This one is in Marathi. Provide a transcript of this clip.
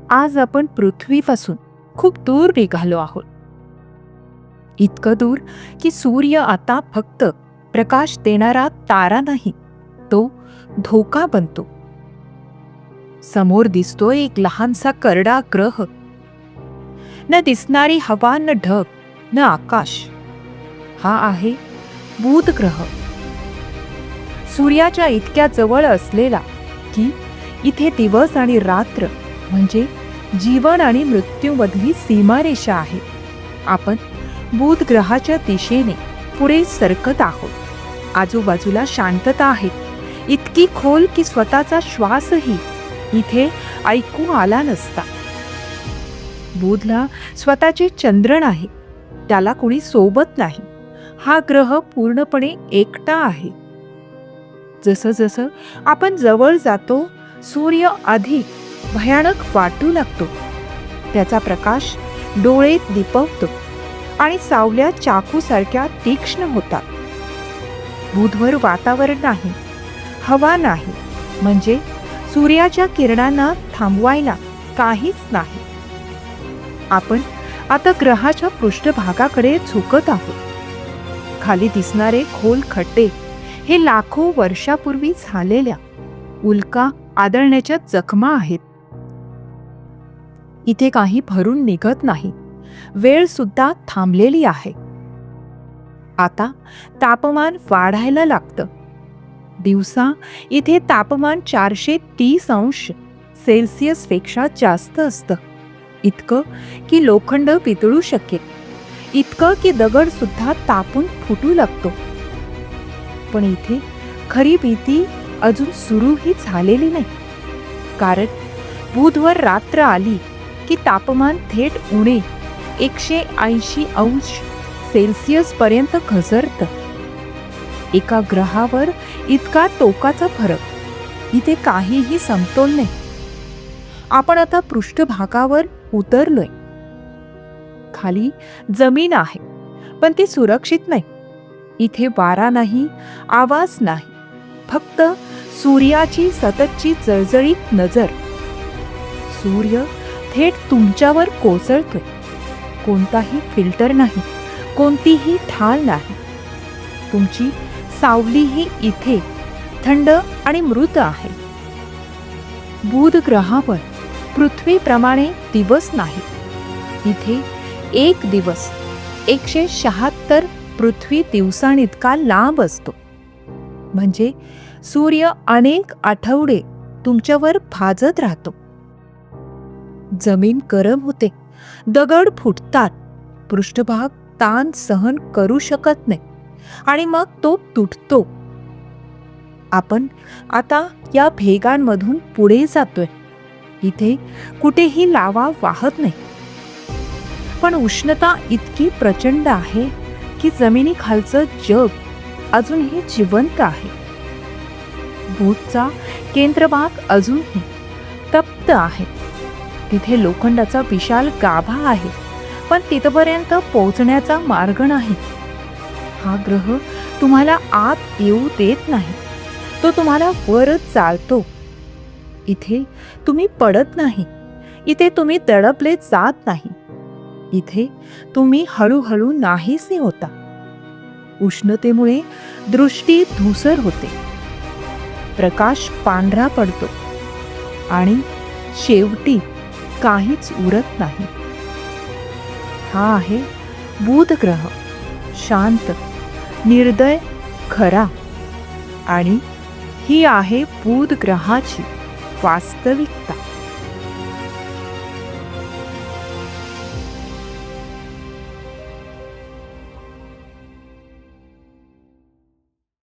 आज आपण पृथ्वीपासून खूप दूर निघालो आहोत. इतकं दूर की सूर्य आता फक्त प्रकाश देणारा तारा नाही, तो धोका बनतो. समोर दिसतोय एक लहानसा करडा ग्रह. न दिसणारी हवा, न ढग, न आकाश. हा आहे बुध ग्रह. सूर्याच्या इतक्या जवळ असलेला की इथे दिवस आणि रात्र म्हणजे जीवन आणि मृत्यूमधली सीमारेषा आहे. आपण बुध ग्रहाच्या दिशेने पुढे सरकत आहोत. आजूबाजूला शांतता आहे, इतकी खोल की स्वतःचा श्वासही इथे ऐकू आला नसता. बुधला स्वतःचे चंद्र नाही, त्याला कोणी सोबत नाही. हा ग्रह पूर्णपणे एकटा आहे. जसं जसं आपण जवळ जातो, सूर्य अधिक भयानक वाटू लागतो. त्याचा प्रकाश डोळे दिपवतो आणि सावल्या चाकूसारख्या तीक्ष्ण होतात. बुधवर वातावरण नाही, हवा नाही, म्हणजे सूर्याच्या किरणांना थांबवायला काहीच नाही. आपण आता ग्रहाच्या पृष्ठभागाकडे झुकत आहोत. खाली दिसणारे खोल खड्डे हे लाखो वर्षापूर्वी झालेल्या उल्का आदळण्याच्या जखमा आहेत. इथे काही भरून निघत नाही, वेळ सुद्धा थांबलेली आहे. आता तापमान वाढायला लागतं. दिवसा इथे तापमान 430 अंश सेल्सिअस पेक्षा जास्त असतं. इतकं की लोखंड पितळू शकेल, इतकं की दगड सुद्धा तापून फुटू लागतो. पण इथे खरी भीती अजून सुरूही झालेली नाही. कारण बुधवर रात्र आली की तापमान थेट उणे 180 अंश सेल्सिअस पर्यंत घसरतं. एका ग्रहावर इतका टोकाचा फरक, इथे काहीही समतोल नाही. आपण आता पृष्ठभागावर उतरलोय. खाली जमीन आहे, पण ती सुरक्षित नाही. इथे वारा नाही, आवाज नाही, फक्त सूर्याची सततची जळजळीत नजर. सूर्य थेट तुमच्यावर कोसळतोय. कोणताही फिल्टर नाही, कोणतीही ढाल नाही. तुमची सावलीही इथे थंड आणि मृत आहे. बुध ग्रहावर पृथ्वीप्रमाणे दिवस नाही. इथे एक दिवस 176 पृथ्वी दिवसांइतका लांब असतो. म्हणजे सूर्य अनेक आठवडे तुमच्यावर भाजत राहतो. जमीन गरम होते, दगड फुटतात, पृष्ठभाग ताण सहन करू शकत नाही आणि मग तो तुटतो. आपण आता या भेगांमधून पुढे जातोय. इथे कुठेही लावा वाहत नाही, पण उष्णता इतकी प्रचंड आहे की जमिनीखालचं जग अजूनही जिवंत आहे. बुधचा केंद्रभाग अजूनही तप्त आहे. तिथे लोखंडाचा विशाल गाभा आहे, पण तिथपर्यंत पोहोचण्याचा मार्ग नाही. हा ग्रह तुम्हाला आत येऊ देत नाही, तो तुम्हाला वरच चालतो. इथे तुम्ही पडत नाही, इथे तुम्ही दडपले जात नाही. इथे तुम्ही हळूहळू नाहीसे होता. उष्णतेमुळे दृष्टी धूसर होते, प्रकाश पांढरा पडतो आणि शेवटी काहीच उरत नाही. हा आहे बुध ग्रह, शांत, निर्दय, खरा. आणि ही आहे बुध ग्रहाची वास्तविकता.